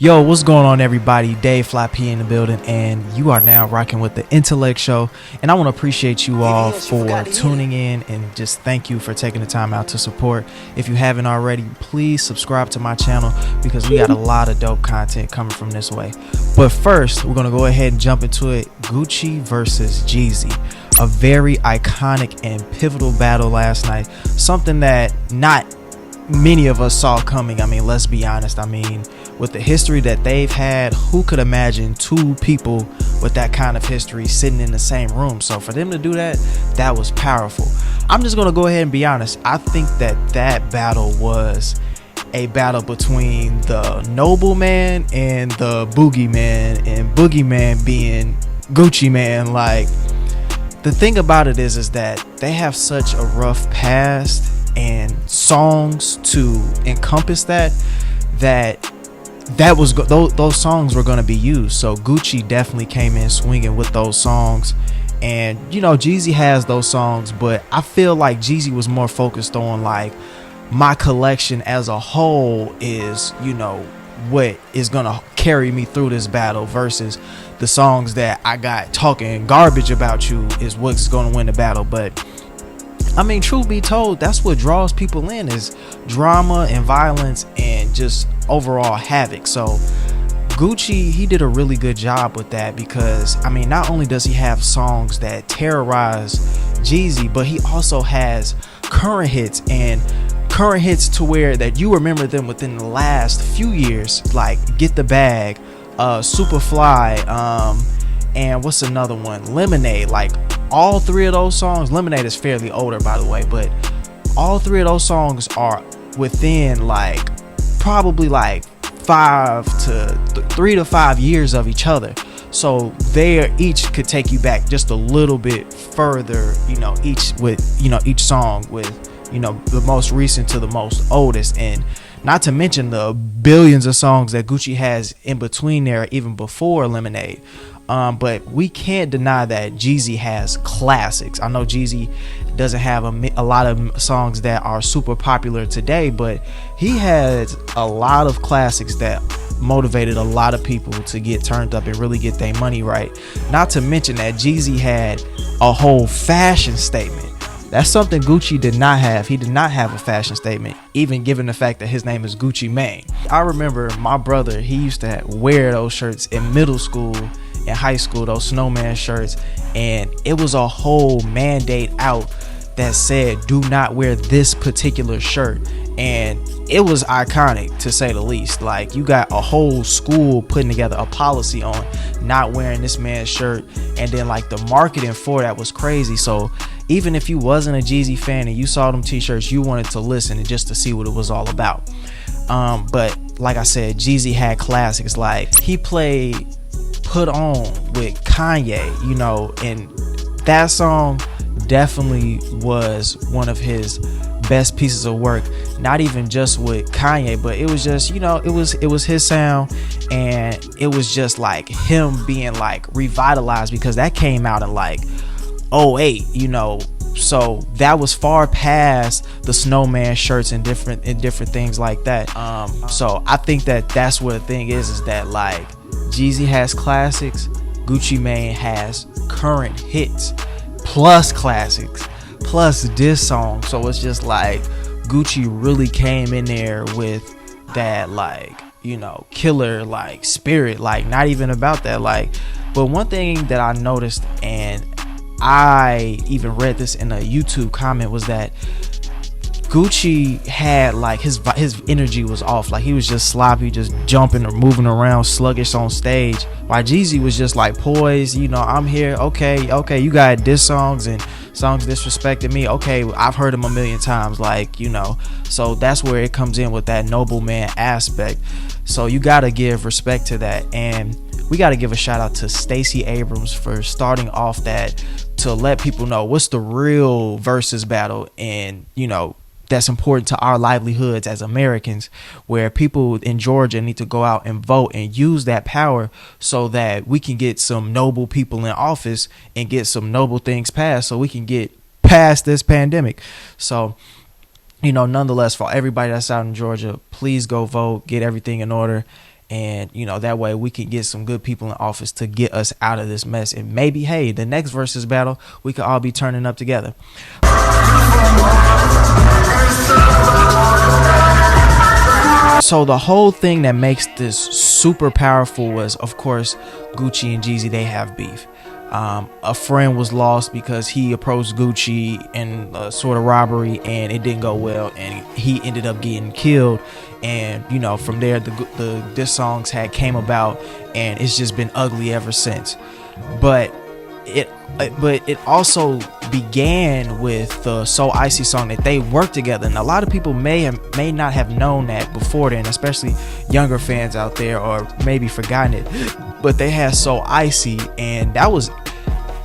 Yo, what's going on, everybody? Dave Fly P in the building, and you are now rocking with the Intellekt show. And I want to appreciate you all for tuning in, and just thank you for taking the time out to support. If you haven't already, please subscribe to my channel because we got a lot of dope content coming from this way. But first, we're gonna go ahead and jump into it. Gucci versus Jeezy, a very iconic and pivotal battle last night. Something that not many of us saw coming. I mean, let's be honest. I mean, with the history that they've had, who could imagine two people with that kind of history sitting in the same room? So for them to do that, that was powerful. I'm just gonna go ahead and be honest. I think that battle was a battle between the Nobleman and the Boogeyman, and Boogeyman being Gucci Man. Like, the thing about it is that they have such a rough past and songs to encompass those songs were going to be used. So Gucci definitely came in swinging with those songs, and you know, Jeezy has those songs, but I feel like Jeezy was more focused on like, my collection as a whole is, you know, what is gonna carry me through this battle, versus the songs that I got talking garbage about you is what's gonna win the battle. But I mean, truth be told, that's what draws people in, is drama and violence and just overall havoc. So Gucci, he did a really good job with that, because I mean, not only does he have songs that terrorize Jeezy, but he also has current hits, and current hits to where that you remember them within the last few years, like Get the Bag, Superfly, and what's another one, Lemonade. Like, all three of those songs, Lemonade is fairly older, by the way, but all three of those songs are within like probably like 3 to 5 years of each other. So they each could take you back just a little bit further, you know, each song with, you know, the most recent to the most oldest, and not to mention the billions of songs that Gucci has in between there, even before Lemonade. But we can't deny that Jeezy has classics. I know Jeezy doesn't have a lot of songs that are super popular today, but he has a lot of classics that motivated a lot of people to get turned up and really get their money right. Not to mention that Jeezy had a whole fashion statement. That's something Gucci did not have. He did not have a fashion statement, even given the fact that his name is Gucci Mane. I remember my brother, he used to wear those shirts in middle school, in high school, those snowman shirts, and it was a whole mandate out that said, do not wear this particular shirt. And it was iconic, to say the least. Like, you got a whole school putting together a policy on not wearing this man's shirt, and then like the marketing for that was crazy. So even if you wasn't a Jeezy fan and you saw them t-shirts, you wanted to listen and just to see what it was all about. But like I said, Jeezy had classics. Like, he played Put On with Kanye, you know, and that song definitely was one of his best pieces of work. Not even just with Kanye, but it was just, you know, it was his sound, and it was just like him being like revitalized, because that came out in like '08, you know. So that was far past the snowman shirts and different things like that. So I think that that's what the thing is that like, Jeezy has classics, Gucci Mane has current hits plus classics plus diss songs. So it's just like Gucci really came in there with that, like, you know, killer like spirit. Like, not even about that. Like, but one thing that I noticed, and I even read this in a YouTube comment, was that Gucci had like his energy was off. Like, he was just sloppy, just jumping or moving around, sluggish on stage, while Jeezy was just like poised. You know, I'm here. Okay, you got diss songs and songs disrespecting me. Okay, I've heard them a million times. Like, you know, so that's where it comes in with that nobleman aspect. So you gotta give respect to that, and we gotta give a shout out to Stacey Abrams for starting off that, to let people know what's the real versus battle, and you know, that's important to our livelihoods as Americans, where people in Georgia need to go out and vote and use that power so that we can get some noble people in office and get some noble things passed, so we can get past this pandemic. So, you know, nonetheless, for everybody that's out in Georgia, please go vote, get everything in order, And that way we can get some good people in office to get us out of this mess. And maybe, hey, the next versus battle, we could all be turning up together. So the whole thing that makes this super powerful was, of course, Gucci and Jeezy, they have beef. A friend was lost because he approached Gucci in a sort of robbery, and it didn't go well, and he ended up getting killed. And from there, the diss songs came about, and it's just been ugly ever since. But it also began with the So Icy song that they worked together, and a lot of people may not have known that before then, especially younger fans out there, or maybe forgotten it. But they had So Icy, and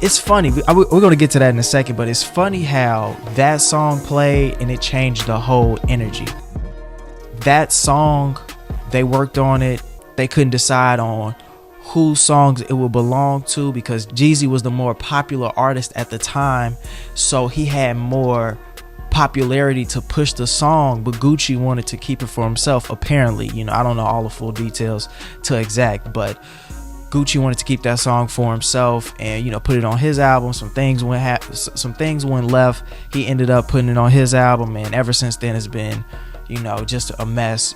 it's funny, we're gonna get to that in a second, but it's funny how that song played and it changed the whole energy. That song, they worked on it, they couldn't decide on whose songs it would belong to, because Jeezy was the more popular artist at the time, so he had more popularity to push the song, but Gucci wanted to keep it for himself, apparently. I don't know all the full details to exact, but Gucci wanted to keep that song for himself and put it on his album. Some things went left. He ended up putting it on his album, and ever since then it's been just a mess,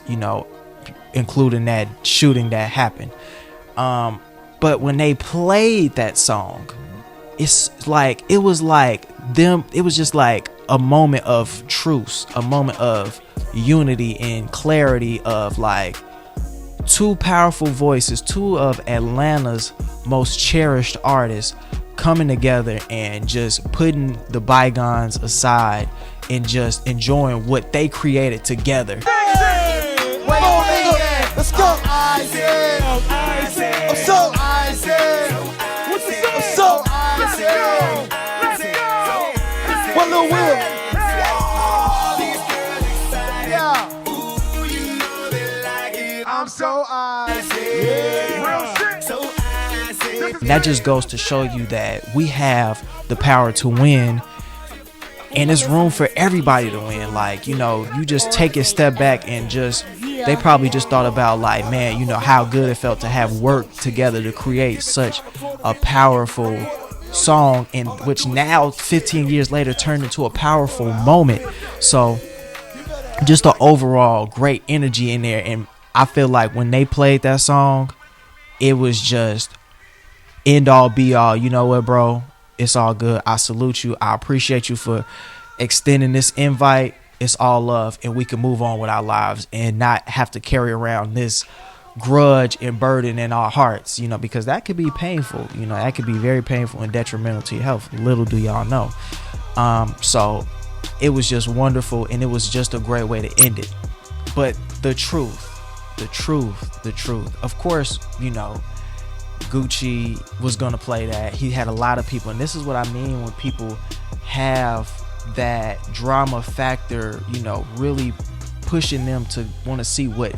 including that shooting that happened. But when they played that song, it was just like a moment of truce, a moment of unity and clarity, of like two powerful voices, two of Atlanta's most cherished artists coming together and just putting the bygones aside and just enjoying what they created together. Let's go. I'm so icy. I'm so icy. One little wheel. Yeah. I'm so icy. That just goes to show you that we have the power to win, and there's room for everybody to win. Like, you just take a step back and they probably just thought about, like, man, how good it felt to have worked together to create such a powerful song, in which now 15 years later turned into a powerful moment. So just the overall great energy in there. And I feel like when they played that song, it was just end all be all. You know what, bro? It's all good. I salute you. I appreciate you for extending this invite. It's all love, and we can move on with our lives and not have to carry around this grudge and burden in our hearts, because that could be painful. That could be very painful and detrimental to your health. Little do y'all know. So it was just wonderful, and it was just a great way to end it. But the truth. Of course, Gucci was gonna play that. He had a lot of people, and this is what I mean when people have that drama factor, really pushing them to want to see what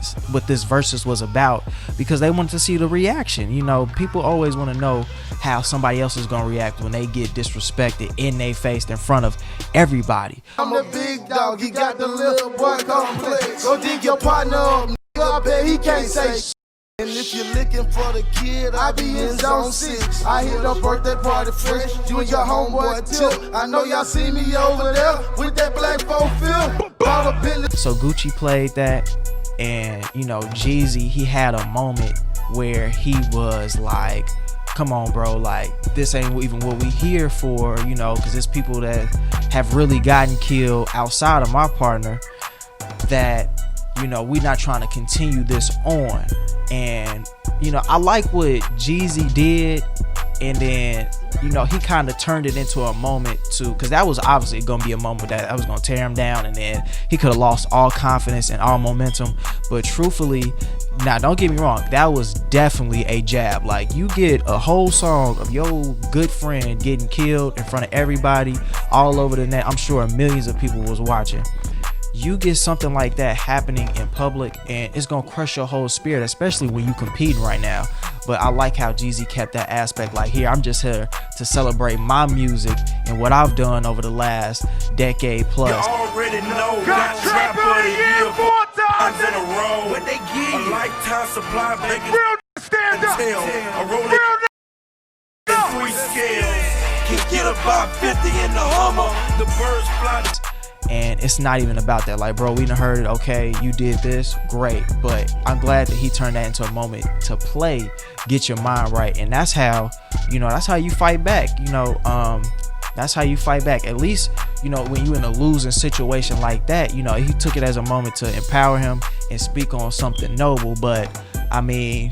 this versus was about, because they want to see the reaction. People always want to know how somebody else is gonna react when they get disrespected in their face in front of everybody. I'm the big dog, he got the little boy complex. Go dig your partner up, I bet he can't say shit. And if you're looking for the kid, I be in zone 6. I hit a birthday party fresh, you and your homeboy Tip. I know y'all see me over there with that black 4-5. So Gucci played that, and Jeezy, he had a moment where he was like, come on, bro, like, this ain't even what we here for, because there's people that have really gotten killed outside of my partner that we're not trying to continue this on. And I like what Jeezy did, and then he kind of turned it into a moment too, because that was obviously gonna be a moment that was gonna tear him down, and then he could have lost all confidence and all momentum. But truthfully, now don't get me wrong, that was definitely a jab. Like, you get a whole song of your good friend getting killed in front of everybody all over the net. I'm sure millions of people was watching. You get something like that happening in public, and it's gonna crush your whole spirit, especially when you competing right now. But I like how Jeezy kept that aspect, like, here, I'm just here to celebrate my music and what I've done over the last decade plus. You already know, got trap of the year 4 times. in a row. What they give? A lifetime supply, baby. Real stand up. A rolling in 3 scales. Can get about 50 in the Hummer. The birds fly. And it's not even about that. Like, bro, we done heard it. Okay, you did this, great. But I'm glad that he turned that into a moment to play, get your mind right. And that's how, that's how you fight back. That's how you fight back. At least, when you in a losing situation like that, he took it as a moment to empower him and speak on something noble. But I mean,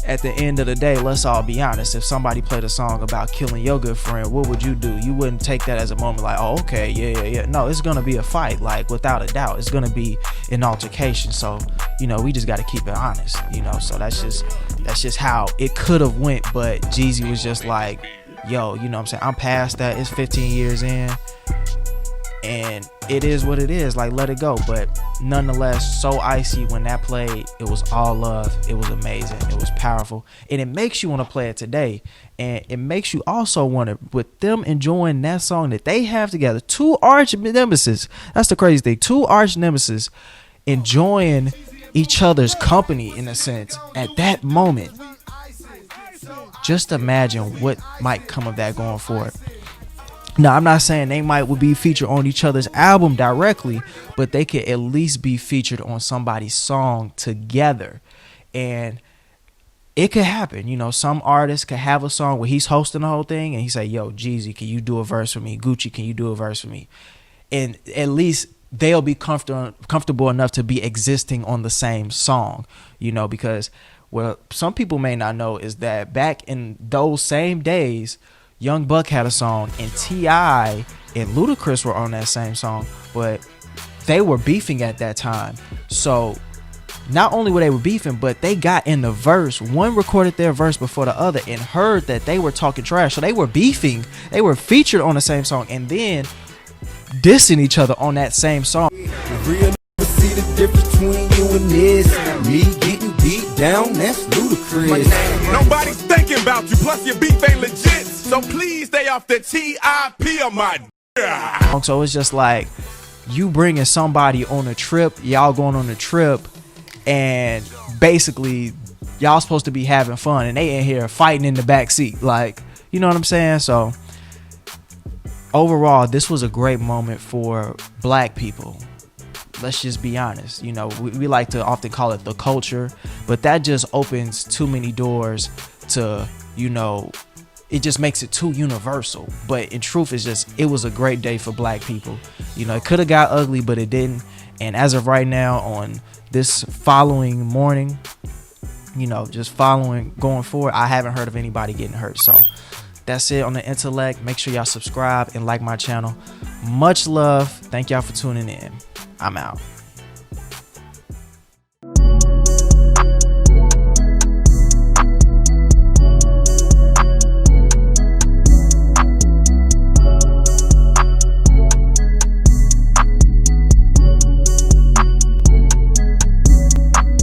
at the end of the day, let's all be honest. If somebody played a song about killing your good friend, what would you do? You wouldn't take that as a moment like, oh, okay, yeah. No, it's gonna be a fight, like, without a doubt. It's gonna be an altercation. So, we just gotta keep it honest, So that's just how it could have went. But Jeezy was just like, yo, what I'm saying? I'm past that. It's 15 years in. And it is what it is. Like, let it go. But nonetheless, so icy when that played. It was all love. It was amazing. It was powerful. And it makes you want to play it today. And it makes you also want to, with them enjoying that song that they have together. 2 Arch Nemesis. That's the crazy thing. 2 Arch Nemesis enjoying each other's company, in a sense, at that moment. Just imagine what might come of that going forward. Now, I'm not saying they would be featured on each other's album directly, but they could at least be featured on somebody's song together. And it could happen. Some artists could have a song where he's hosting the whole thing and he say, yo, Jeezy, can you do a verse for me? Gucci, can you do a verse for me? And at least they'll be comfortable enough to be existing on the same song, because some people may not know is that back in those same days, Young Buck had a song and T.I. and Ludacris were on that same song, but they were beefing at that time. So not only were they beefing, but they got in the verse. One recorded their verse before the other and heard that they were talking trash. So they were beefing. They were featured on the same song and then dissing each other on that same song. Real see the difference between you and this. Me getting beat down, that's ludicrous. Nobody's thinking about you, plus your beef ain't legit. So please stay off the TIP of my. So it's just like you bringing somebody on a trip, y'all going on a trip, and basically y'all supposed to be having fun, and they in here fighting in the back seat. Like, you know what I'm saying? So overall, this was a great moment for black people. Let's just be honest. We like to often call it the culture, but that just opens too many doors to, it just makes it too universal. But in truth, it was a great day for black people. It could have got ugly, but it didn't. And as of right now, on this following morning, just going forward, I haven't heard of anybody getting hurt. So that's it on the Intellekt. Make sure y'all subscribe and like my channel. Much love. Thank y'all for tuning in. I'm out.